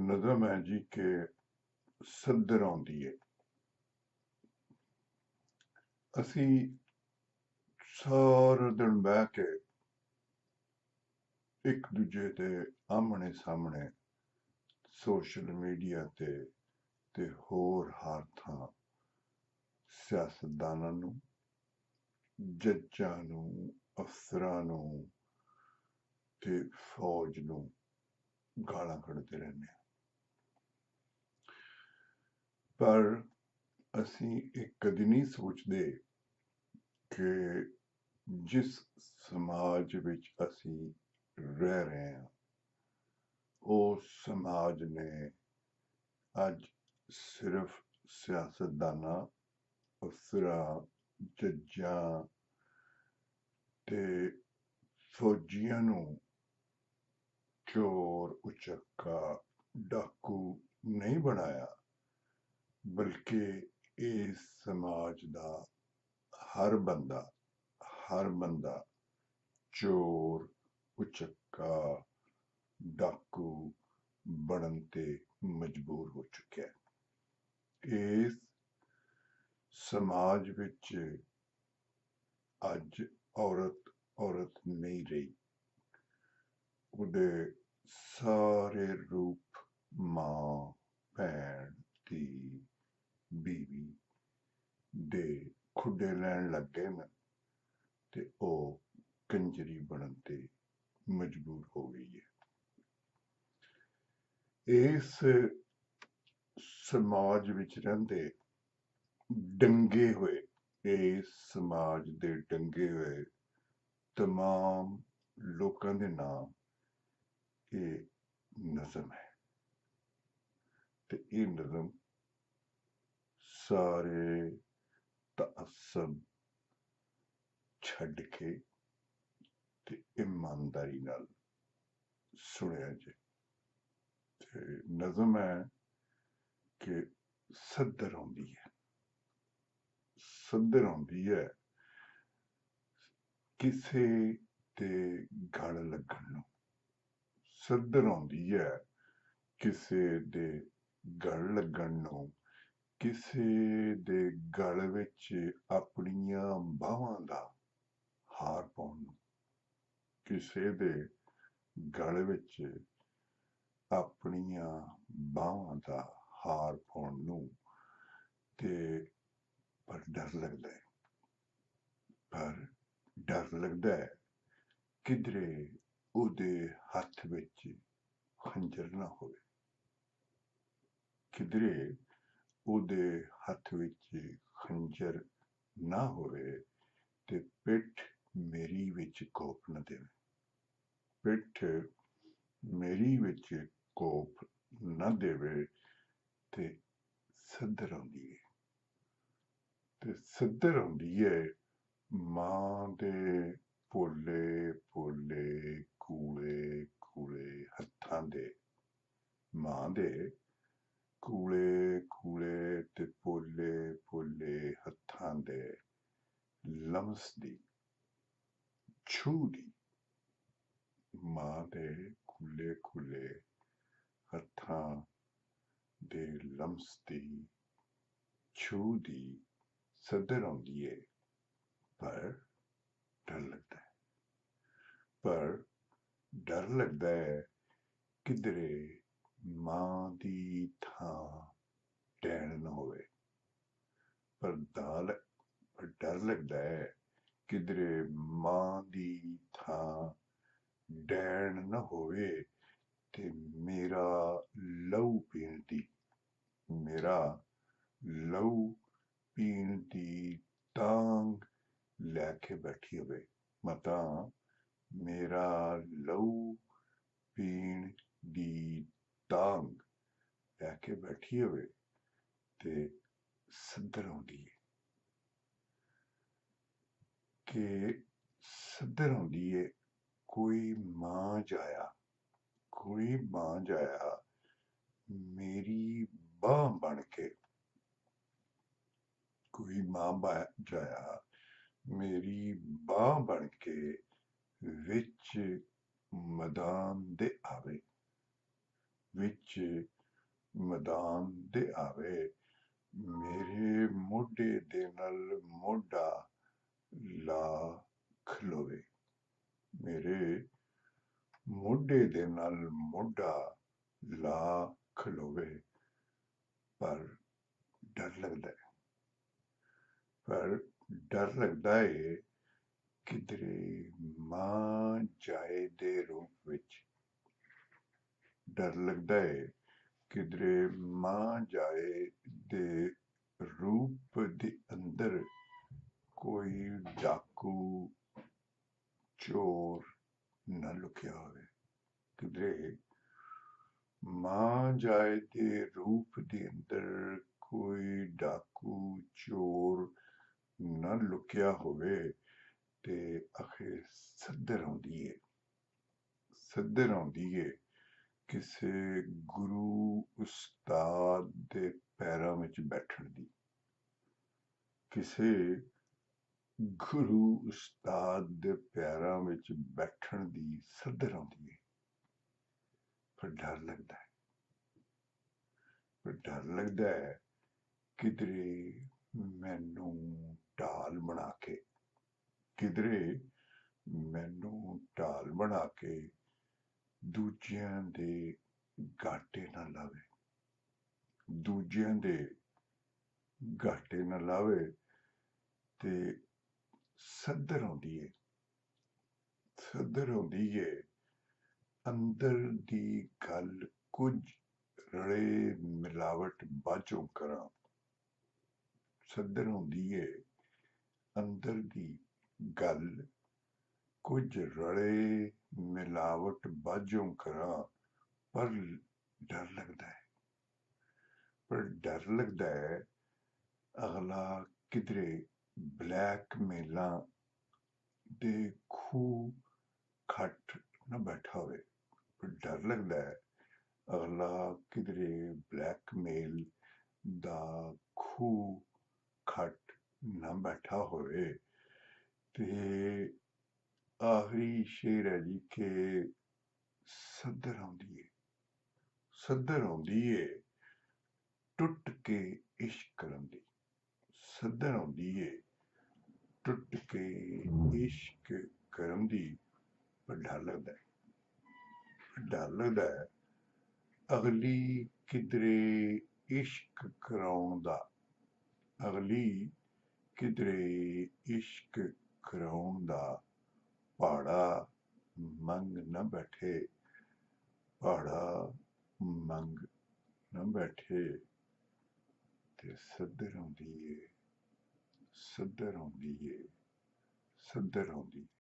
नज़म है जी के सदर आउंदी है। असी सारा दिन बह के एक दूजे दे आमने सामने सोशल मीडिया ते होर हर थां सियासतदानां नूं, जज्जां नूं, अफसरां नूं ते फौज नूं गालां कढदे रहने आ। पर असी ਇਹ कदी नहीं सोचते कि जिस समाज विच असी रह रहे हैं उस समाज ने अज सिर्फ सियासतदानां, अफसरां, जज्जां ते फौजियां नूं चोर, उचक्का, डाकू नहीं बनाया, बल्कि इस समाज दा हर बंदा चोर, उचक्का, डाकू बनन ते मजबूर हो चुका है। इस समाज विच अज औरत नहीं रही। उहदे सारे रूप मां, भैन, धी, बीवी दे खुडे लैन लग गए न ते ओ कंजरी बनन ते मजबूर हो गई है। इस समाज विच रहिंदे डंगे हुए, इस समाज दे डंगे हुए तमाम लोकां दे नाम ये नज़म है ते ये नज़म सारे तअस्सुब छड्ड के ते ईमानदारी नाल सुनिया जे। ते नज़म है कि सदर आउंदी है। सदर आउंदी है किसे दे गल लगण नूं। सदर आउंदी है किसे दे गल लगण नूं, किसे दे गल विच अपणियां बाहां दा हार पाउण नूं, किसे दे गल विच अपणियां बाहां दा हार पाउण नूं। ते पर डर लगदा है, पर डर लगदा है किधरे उहदे हत्थ विच खंजर ना होवे, किधरे उहदे हत्थ विच खंजर ना होवे ते पिठ मेरी विच कोप न देवे, पिठ मेरी विच कोप न देवे। ते सदर आउंदी है। ते सदर आउंदी है मां दे पोले पोले कूले कूले हत्थां दे, मां दे कूले कूले ते पोले पोले हत्थां दे लमस दी, छूह दी, मां दे कूले कूले हत्थां दे लमस दी, छूह दी सदर आउंदी है। पर डर लगता है, पर डर लगता है किधरे मां दी थां डैण न होवे। पर डर लगता है किधरे मां दी थां डैण न होवे ते मेरा लहू पीण दी, मेरा लहू पीण दी तांग लैके बैठी होवे। मतां मेरा लहू पीण दी तांग लैके बैठी होवे ते सदर आउंदी है कि सदर आउंदी है कोई मां जाया मेरी बांह बन के, कोई मां जाया मेरी बांह बन के विच मैदान दे आवे, ਵਿੱਚ ਮੈਦਾਨ ਦੇ ਆਵੇ, ਮੇਰੇ ਮੋਢੇ ਦੇ ਨਾਲ ਮੋਢਾ ਲਾ ਖਲੋਵੇ, ਮੇਰੇ ਮੋਢੇ ਦੇ ਨਾਲ ਮੋਢਾ ਲਾ ਖਲੋਵੇ। ਪਰ ਡਰ ਲੱਗਦਾ ਹੈ, ਪਰ ਡਰ ਲੱਗਦਾ ਹੈ ਕਿਧਰੇ ਮਾਂ ਜਾਏ ਦੇ ਰੂਪ ਵਿੱਚ, ਡਰ ਲੱਗਦਾ ਹੈ ਕਿਧਰੇ ਮਾਂ ਜਾਏ ਦੇ ਰੂਪ ਦੇ ਅੰਦਰ ਕੋਈ ਡਾਕੂ ਚੋਰ ਨਾ ਲੁਕਿਆ ਹੋਵੇ, ਕਿਧਰੇ ਮਾਂ ਜਾਏ ਦੇ ਰੂਪ ਦੇ ਅੰਦਰ ਕੋਈ ਡਾਕੂ ਚੋਰ ਨਾ ਲੁਕਿਆ ਹੋਵੇ। ਤੇ ਆਖੇ ਸੱਧਰ ਆਉਂਦੀ ਏ, ਸੱਧਰ ਆਉਂਦੀ ਏ ਕਿਸੇ ਗੁਰੂ ਉਸਤਾਦ ਦੇ ਪੈਰਾਂ ਵਿੱਚ ਬੈਠਣ ਦੀ, ਕਿਸੇ ਗੁਰੂ ਉਸਤਾਦ ਦੇ ਪੈਰਾਂ ਵਿੱਚ ਬੈਠਣ ਦੀ ਸੱਧਰ ਆਉਂਦੀ ਏ। ਪਰ ਡਰ ਲੱਗਦਾ ਹੈ, ਪਰ ਡਰ ਲੱਗਦਾ ਹੈ ਕਿਧਰੇ ਮੈਨੂੰ ਢਾਲ ਬਣਾ ਕੇ, ਕਿਧਰੇ ਮੈਨੂੰ ਢਾਲ ਬਣਾ ਕੇ ਦੂਜਿਆਂ ਦੇ ਘਾਟੇ ਨਾ ਲਾਵੇ, ਦੂਜਿਆਂ ਦੇ ਘਾਟੇ ਨਾ ਲਾਵੇ। ਤੇ ਸੱਧਰ ਆਉਂਦੀ ਏ, ਸੱਧਰ ਆਉਂਦੀ ਏ ਅੰਦਰ ਦੀ ਗੱਲ ਕੁਝ ਰਲੇ ਮਿਲਾਵਟ ਬਾਝੋਂ ਕਰਾਂ, ਸੱਧਰ ਆਉਂਦੀ ਏ ਅੰਦਰ ਦੀ ਗੱਲ ਕੁਝ ਰਲੇ ਮਿਲਾਵਟ ਬਾਝੋਂ ਕਰਾਂ। ਪਰ ਡਰ ਲੱਗਦਾ ਹੈ, ਪਰ ਡਰ ਲੱਗਦਾ ਹੈ ਅਗਲਾ ਕਿਧਰੇ ਬਲੈਕਮੇਲਾਂ ਦੇ ਖੂਹ ਖੱਟ ਨਾ ਬੈਠਾ ਹੋਵੇ, ਪਰ ਡਰ ਲੱਗਦਾ ਹੈ ਅਗਲਾ ਕਿਧਰੇ ਬਲੈਕਮੇਲ ਦਾ ਖੂਹ ਖੱਟ ਨਾ ਬੈਠਾ ਹੋਵੇ। ਤੇ ਆਖਰੀ ਸ਼ੇਰ ਹੈ ਜੀ ਕਿ ਸੱਧਰ ਆਉਂਦੀ ਏ, ਸੱਧਰ ਆਉਂਦੀ ਏ ਟੁੱਟ ਕੇ ਇਸ਼ਕ ਕਰਨ ਦੀ, ਸੱਧਰ ਆਉਂਦੀ ਏ ਟੁੱਟ ਕੇ ਇਸ਼ਕ ਕਰਨ ਦੀ। ਪਰ ਡਰ ਲੱਗਦਾ ਹੈ, ਡਰ ਲੱਗਦਾ ਹੈ ਅਗਲੀ ਕਿਧਰੇ ਇਸ਼ਕ ਕਰਾਉਣ ਦਾ, ਅਗਲੀ ਕਿਧਰੇ ਇਸ਼ਕ ਕਰਾਉਣ ਦਾ ਭਾੜਾ ਮੰਗ ਨਾ ਬੈਠੇ, ਭਾੜਾ ਮੰਗ ਨਾ ਬੈਠੇ। ਤੇ ਸੱਧਰ ਆਉਂਦੀ ਏ, ਸੱਧਰ ਆਉਂਦੀ ਏ, ਸੱਧਰ ਆਉਂਦੀ ਏ।